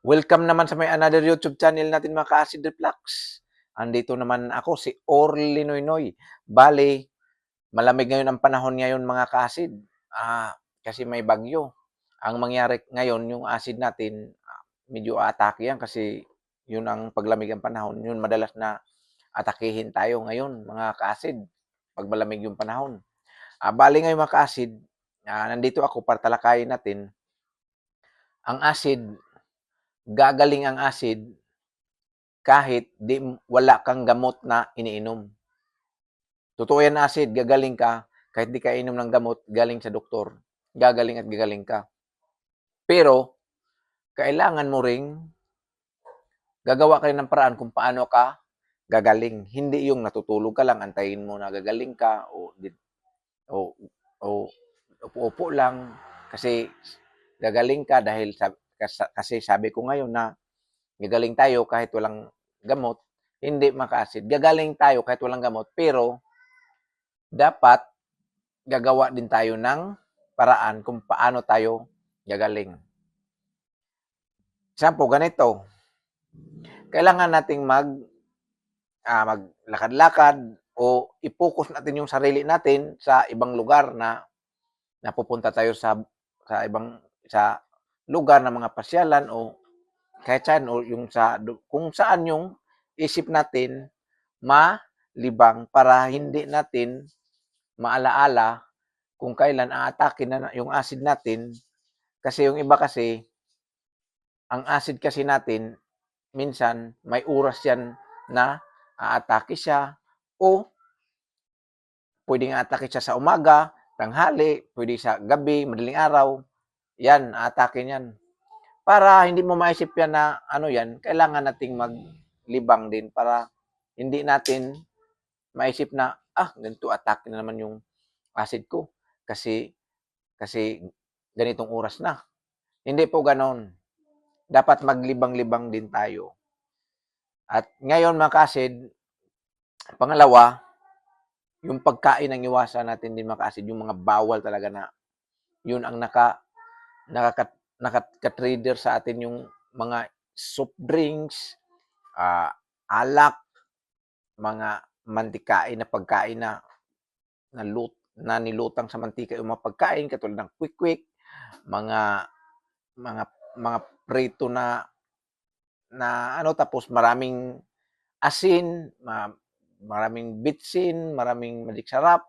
Welcome naman sa may another YouTube channel natin mga ka-acid reflux. Andito naman ako si Orly Noynoy. Bale, malamig ngayon ang panahon ngayon mga ka-acid. Kasi may bagyo. Ang mangyari ngayon, yung acid natin, medyo atake yan kasi yun ang paglamig ang panahon. Yun madalas na atakihin tayo ngayon mga ka-acid pag malamig yung panahon. Bale ngayon mga ka-acid, nandito ako para talakayin natin ang acid. Gagaling ang acid kahit wala kang gamot na iniinom. Totoo yan acid, gagaling ka kahit di ka inom ng gamot galing sa doktor. Gagaling at gagaling ka. Pero, kailangan mo ring gagawa kayo ng paraan kung paano ka gagaling. Hindi yung natutulog ka lang, antayin mo na gagaling ka o, o upo-upo lang kasi gagaling ka dahil kasi sabi ko ngayon na gagaling tayo kahit walang gamot, hindi maka-acid. Gagaling tayo kahit walang gamot, pero dapat gagawa din tayo ng paraan kung paano tayo gagaling. Example, ganito. Kailangan nating maglakad-lakad o i-focus natin yung sarili natin sa ibang lugar na napupunta tayo sa lugar ng mga pasyalan o kahit saan o kung saan yung isip natin malibang para hindi natin maalaala kung kailan aatake na yung acid natin. Kasi yung iba kasi, ang acid kasi natin, minsan may oras yan na aatake siya o pwedeng aatake siya sa umaga, tanghali, pwede sa gabi, madaling araw. Yan, aatake yan. Para hindi mo maisip yan na ano yan, kailangan nating maglibang din para hindi natin maisip na, ganito atake na naman yung acid ko. Kasi ganitong oras na. Hindi po ganon. Dapat maglibang-libang din tayo. At ngayon mga ka-acid, pangalawa, yung pagkain ang iwasan natin din mga ka-acid, yung mga bawal talaga na yun ang naka-trigger sa atin yung mga soft drinks, alak, mga mantikain na pagkain na nilutang sa mantika yung mga pagkain katulad ng quick-quick, mga prito na tapos maraming asin, maraming bitsin, maraming magic sarap.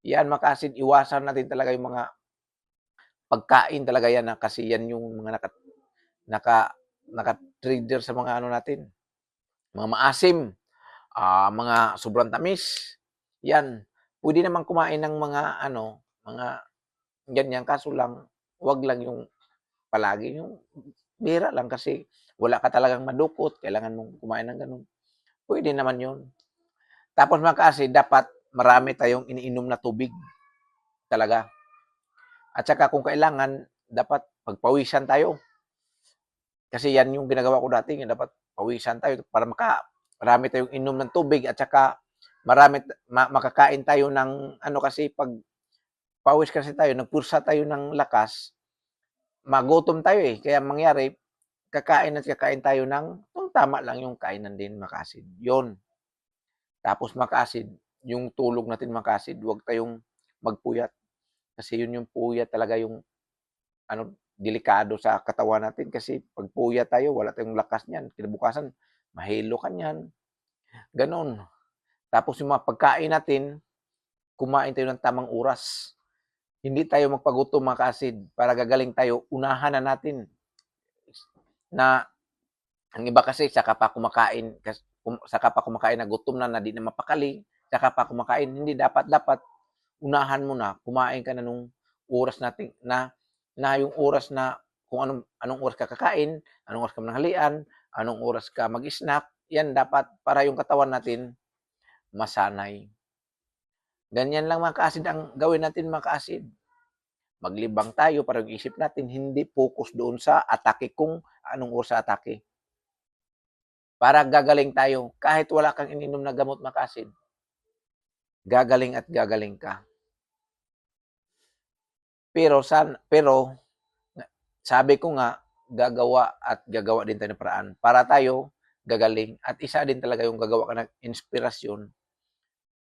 Yan mga ka-acid, iwasan natin talaga yung mga pagkain talaga yan kasi yan yung mga naka-trigger sa mga ano natin, mga maasim, mga sobrang tamis. Yan. Pwede naman kumain ng mga ganyan, kaso lang, wag lang yung palagi, yung bihira lang kasi wala ka talagang madukot, kailangan mong kumain ng ganun. Pwede naman yun. Tapos mga ka-acid, dapat marami tayong iniinom na tubig talaga. At saka kung kailangan, dapat pagpawisan tayo. Kasi yan yung ginagawa ko dati, dapat pawisan tayo para marami tayong inom ng tubig at saka makakain tayo ng kasi pag pawis kasi tayo, nagpursa tayo ng lakas, magutom tayo eh. Kaya mangyari, kakain tayo ng tama lang yung kainan din maka-acid. Yun. Tapos maka-acid, yung tulog natin maka-acid, huwag tayong magpuyat. Kasi yun yung puyat talaga yung delikado sa katawan natin kasi pag puyat tayo, wala tayong lakas niyan. Kinabukasan, mahilo ka niyan. Ganon. Tapos yung mga pagkain natin, kumain tayo ng tamang oras. Hindi tayo magpagutom mga ka-acid para gagaling tayo, unahan na natin. Na ang iba kasi saka pa kumakain na gutom na di na mapakali, saka pa kumakain. Hindi dapat unahan mo na, kumain ka na nung oras natin na yung oras na kung anong oras ka kakain, anong oras ka mananghalian, anong oras ka mag-snack, yan dapat para yung katawan natin masanay. Ganyan lang mga ka-acid ang gawin natin mga ka-acid. Maglibang tayo para yung isip natin hindi focus doon sa atake kung anong oras sa atake. Para gagaling tayo kahit wala kang ininom na gamot mga ka-acid. Gagaling at gagaling ka. Pero sabi ko nga, gagawa at gagawa din tayo ng paraan para tayo gagaling at isa din talaga yung gagawa ka ng inspirasyon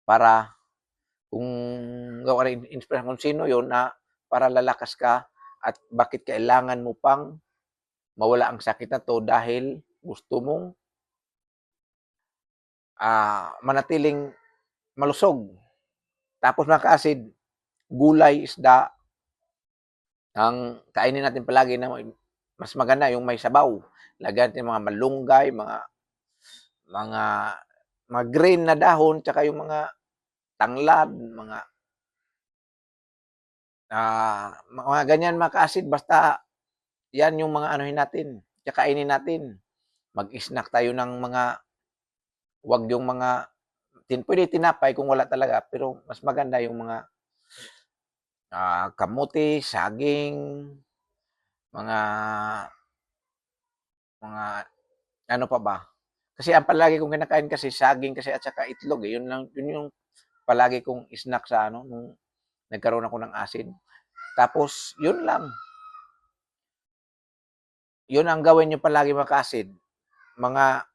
para kung gawa ka ng inspirasyon kung sino yun na para lalakas ka at bakit kailangan mo pang mawala ang sakit na to dahil gusto mong manatiling malusog. Tapos mga ka-acid, gulay, isda, ang kainin natin palagi na mas maganda yung may sabaw. Lagyan natin mga malunggay, mga mga green na dahon, tsaka yung mga tanglad, mga ganyan mga ka-acid. Basta yan yung mga anuhin natin, tsaka kainin natin. Mag-snack tayo ng wag yung mga, pwede tinapay kung wala talaga, pero mas maganda yung mga kamuti, saging, mga ano pa ba? Kasi ang palagi kong kinakain kasi saging kasi at saka itlog eh. Yun yung palagi kong snack sa nung nagkaroon ako ng acid. Tapos, yun lang. Yun ang gawin nyo palagi maka-acid. Mga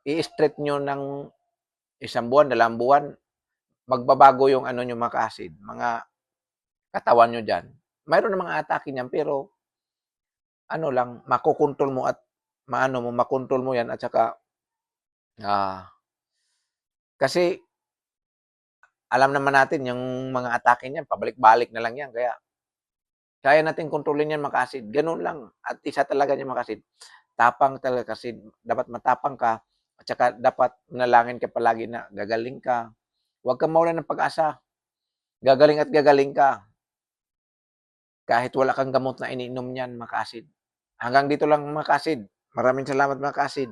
i-straight nyo ng isang buwan, 2 buwan, magbabago yung ano nyo maka-acid. Mga katawan nyo dyan. Mayroon ng mga atake niyan, pero ano lang, makokontrol mo at makontrol mo yan at saka kasi alam naman natin yung mga atake niyan, pabalik-balik na lang yan. Kaya natin kontrolin yan maka-acid. Ganun lang. At isa talaga niya maka-acid. Tapang talaga kasi dapat matapang ka at saka dapat manalangin ka palagi na gagaling ka. Huwag kang mawalan ng pag-asa. Gagaling at gagaling ka. Kahit wala kang gamot na iniinom niyan, maka-acid. Hanggang dito lang maka-acid. Maraming salamat maka-acid.